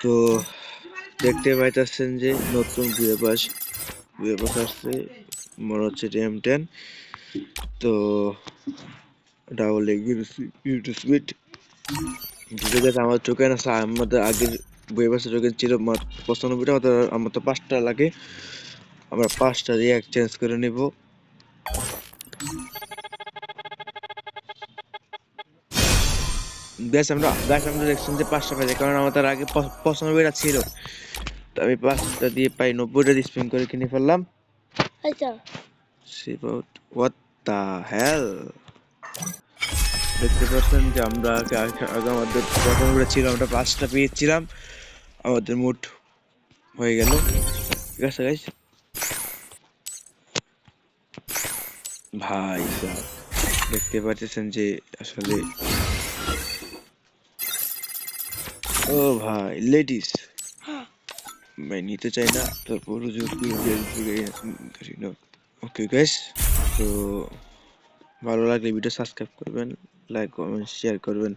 তো দেখতে পাইতেছেন যে নতুন বুয়ে পাস আসছে, মনে হচ্ছে M10। তো ডাবল ইউটি স্পিড ঠিক আছে। আমার টোকেন আছে, আমাদের আগের বুয়ে পাসের টোকেন ছিল 95টা, আমার তো 5টা লাগে, আমরা 5টা দিয়ে এক্সচেঞ্জ করে নিব। আমরা দেখছেন যে 5টা পাইছে, কারণ আমার তার আগে 95টা ছিল, তো আমি 5টা দিয়ে পাই 90টা দিয়ে স্পিন করে কিনে ফেললাম। আচ্ছা হোয়াট দ্য হেল, দেখতে পাচ্ছেন যে আমরা আগে আমাদের 95টা ছিল, আমরা 5টা পেয়েছিলাম, আমাদের মুড হয়ে গেল। ঠিক আছে গাইস, ভাই সাহেব দেখতে পাচ্ছেন যে আসলে ও ভাই লেডিস मैं নিতে চাই না, তারপর ওকে গাইস, তো ভালো লাগলে ভিডিও সাবস্ক্রাইব করবেন, লাইক কমেন্ট শেয়ার করবেন।